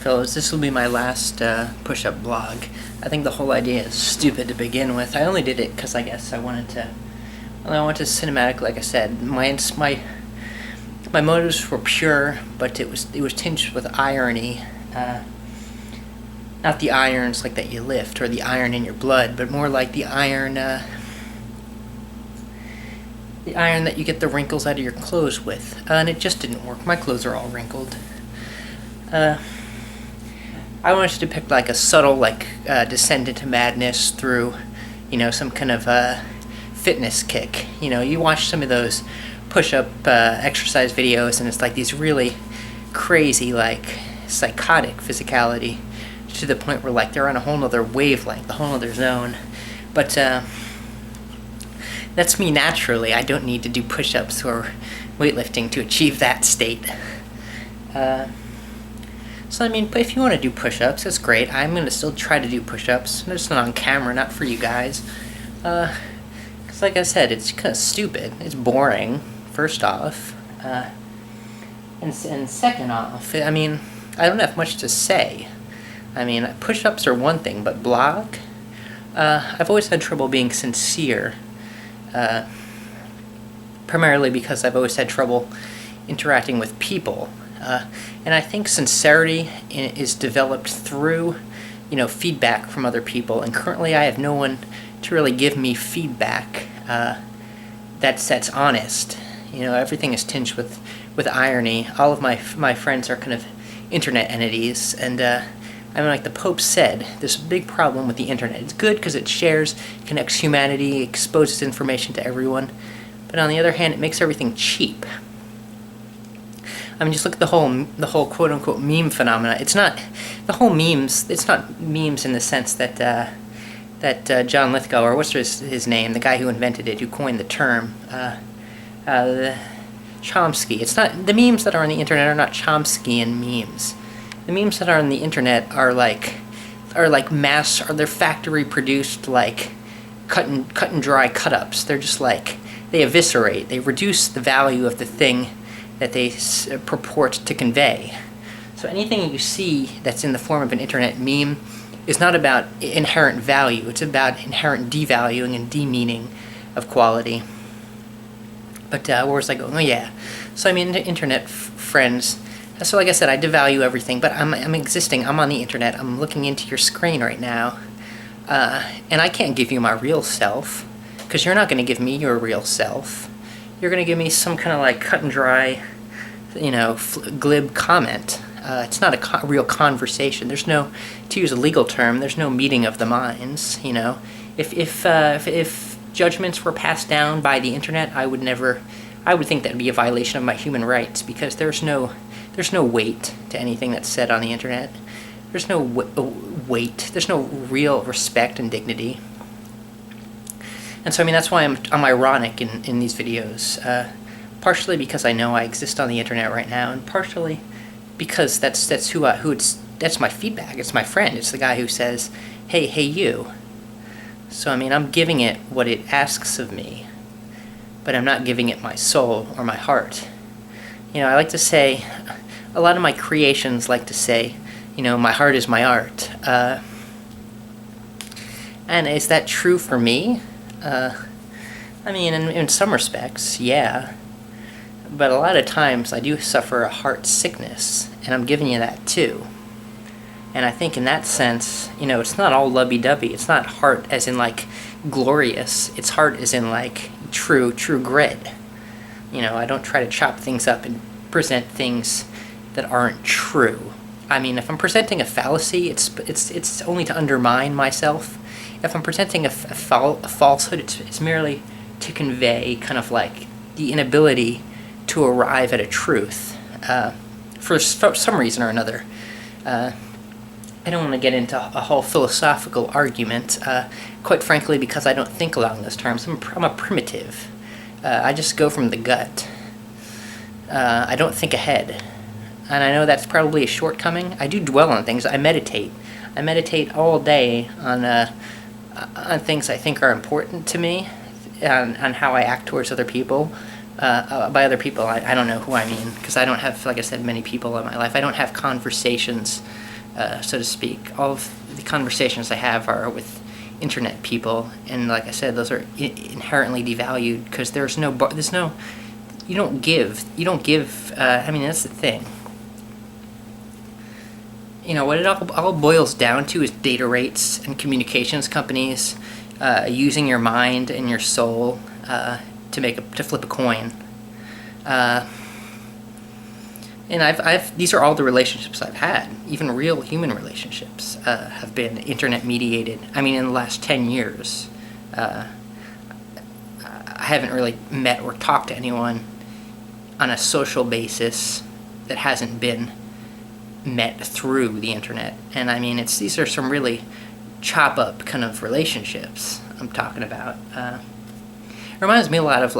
fellows, this will be my last push-up blog. I think the whole idea is stupid to begin with. I only did it because I guess I wanted to cinematic, like I said. My motives were pure, but it was tinged with irony. Not the irons like that you lift or the iron in your blood, but more like the iron that you get the wrinkles out of your clothes with. And it just didn't work. My clothes are all wrinkled. I wanted to depict like a subtle descent into madness through, some kind of fitness kick. You watch some of those push-up exercise videos, and it's like these really crazy, psychotic physicality to the point where they're on a whole nother wavelength, a whole nother zone. But that's me naturally. I don't need to do push-ups or weightlifting to achieve that state. So if you want to do push-ups, that's great. I'm going to still try to do push-ups. Just not on camera, not for you guys. Because like I said, it's kind of stupid. It's boring, first off. And second off, I don't have much to say. Push-ups are one thing, but blog? I've always had trouble being sincere. Primarily because I've always had trouble interacting with people. And I think sincerity is developed through, feedback from other people. And currently I have no one to really give me feedback that's honest. Everything is tinged with irony. All of my friends are kind of internet entities. And like the Pope said, there's a big problem with the internet. It's good because it shares, connects humanity, exposes information to everyone. But on the other hand, it makes everything cheap. Just look at the whole quote-unquote meme phenomena. It's not the whole memes. It's not memes in the sense that John Lithgow, or what's his name, the guy who invented it, who coined the term, Chomsky. It's not the memes that are on the internet are not Chomskyan memes. The memes that are on the internet are they're factory produced cut and dry cut-ups. They're just they eviscerate. They reduce the value of the thing that they purport to convey. So anything you see that's in the form of an internet meme is not about inherent value. It's about inherent devaluing and demeaning of quality. But where was I going? Oh yeah. So internet friends. So like I said, I devalue everything, but I'm existing. I'm on the internet. I'm looking into your screen right now. And I can't give you my real self, because you're not going to give me your real self. You're going to give me some kind of cut and dry, glib comment. It's not a real conversation. There's no, to use a legal term, there's no meeting of the minds. If judgments were passed down by the internet, I would think that would be a violation of my human rights, because there's no weight to anything that's said on the internet. There's no weight. There's no real respect and dignity. And so that's why I'm ironic in these videos, partially because I know I exist on the internet right now, and partially because that's my feedback. It's my friend. It's the guy who says, hey you. So I'm giving it what it asks of me, but I'm not giving it my soul or my heart. I like to say, a lot of my creations like to say, my heart is my art. And is that true for me? In some respects, yeah. But a lot of times I do suffer a heart sickness, and I'm giving you that too. And I think in that sense, it's not all lovey-dovey. It's not heart as in glorious. It's heart as in true grit. I don't try to chop things up and present things that aren't true. If I'm presenting a fallacy, it's only to undermine myself. If I'm presenting a falsehood, it's merely to convey kind of the inability to arrive at a truth for some reason or another. I don't want to get into a whole philosophical argument, quite frankly, because I don't think along those terms. I'm a primitive. I just go from the gut. I don't think ahead. And I know that's probably a shortcoming. I do dwell on things. I meditate. I meditate all day on things I think are important to me, on how I act towards other people. By other people, I don't know who I mean, because I don't have, like I said, many people in my life. I don't have conversations so to speak. All of the conversations I have are with internet people, and like I said, those are inherently devalued because there's no you don't give. I mean, that's the thing. What it all boils down to is data rates and communications companies using your mind and your soul to flip a coin. And these are all the relationships I've had. Even real human relationships have been internet mediated. I mean, in the last 10 years, I haven't really met or talked to anyone on a social basis that hasn't been met through the internet. And I mean, these are some really chop up kind of relationships I'm talking about. It reminds me a lot of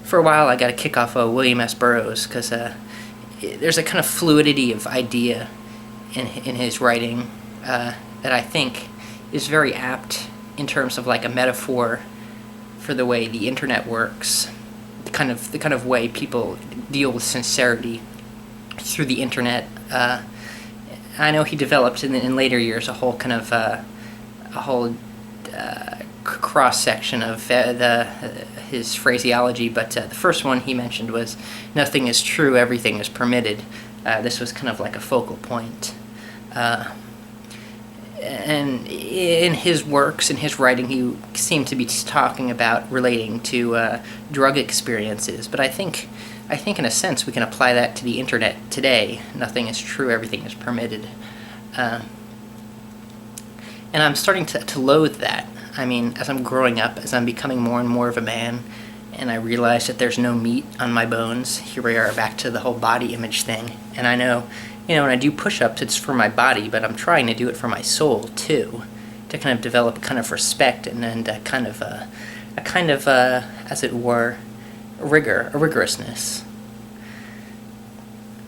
for a while I got a kick off of William S Burroughs because there's a kind of fluidity of idea in his writing that I think is very apt in terms of a metaphor for the way the internet works, the kind of way people deal with sincerity through the internet. I know he developed in later years a whole kind of cross section of his phraseology, but the first one he mentioned was "Nothing is true, everything is permitted." This was kind of like a focal point. And in his works, in his writing, he seemed to be talking about relating to drug experiences. But I think in a sense we can apply that to the internet today. Nothing is true, everything is permitted. And I'm starting to loathe that. I mean, as I'm growing up, as I'm becoming more and more of a man, and I realize that there's no meat on my bones, here we are back to the whole body image thing. And I know, when I do push-ups, it's for my body, but I'm trying to do it for my soul, too, to kind of develop a kind of respect and a kind of, as it were, a rigorousness.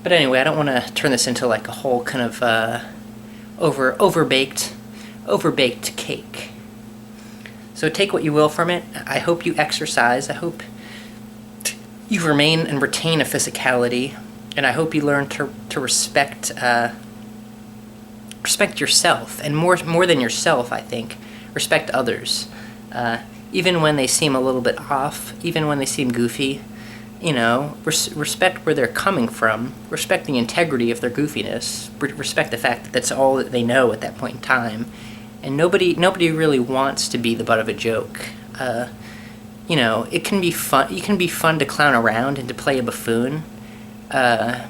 But anyway, I don't want to turn this into a whole kind of overbaked cake. So take what you will from it. I hope you exercise. I hope you remain and retain a physicality, and I hope you learn to respect yourself, and more than yourself, I think, respect others, even when they seem a little bit off, even when they seem goofy. Respect where they're coming from, respect the integrity of their goofiness, respect the fact that that's all that they know at that point in time. And nobody really wants to be the butt of a joke. It can be fun. You can be fun to clown around and to play a buffoon. But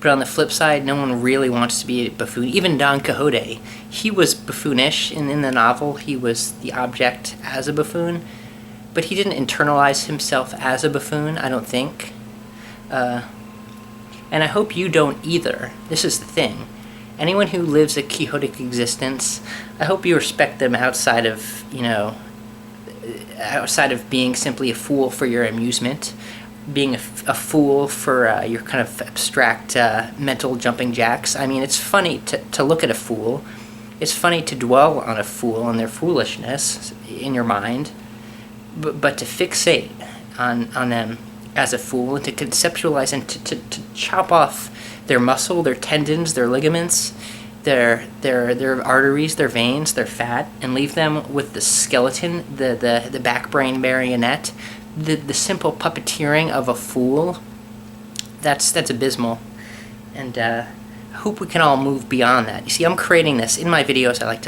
on the flip side, no one really wants to be a buffoon. Even Don Quixote, he was buffoonish in the novel. He was the object as a buffoon, but he didn't internalize himself as a buffoon, I don't think. And I hope you don't either. This is the thing. Anyone who lives a Quixotic existence, I hope you respect them outside of being simply a fool for your amusement, being a fool for your kind of abstract mental jumping jacks. I mean, it's funny to look at a fool. It's funny to dwell on a fool and their foolishness in your mind, but to fixate on them as a fool and to conceptualize and to chop off their muscle, their tendons, their ligaments, their arteries, their veins, their fat, and leave them with the skeleton, the back brain marionette, the simple puppeteering of a fool. That's abysmal, and I hope we can all move beyond that. You see, I'm creating this in my videos. I like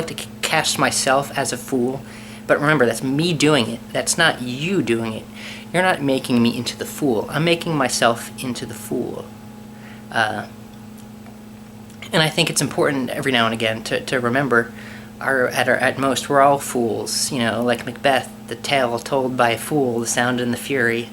to cast myself as a fool, but remember, that's me doing it. That's not you doing it. You're not making me into the fool. I'm making myself into the fool. And I think it's important every now and again to remember at most we're all fools, like Macbeth, the tale told by a fool, the sound and the fury.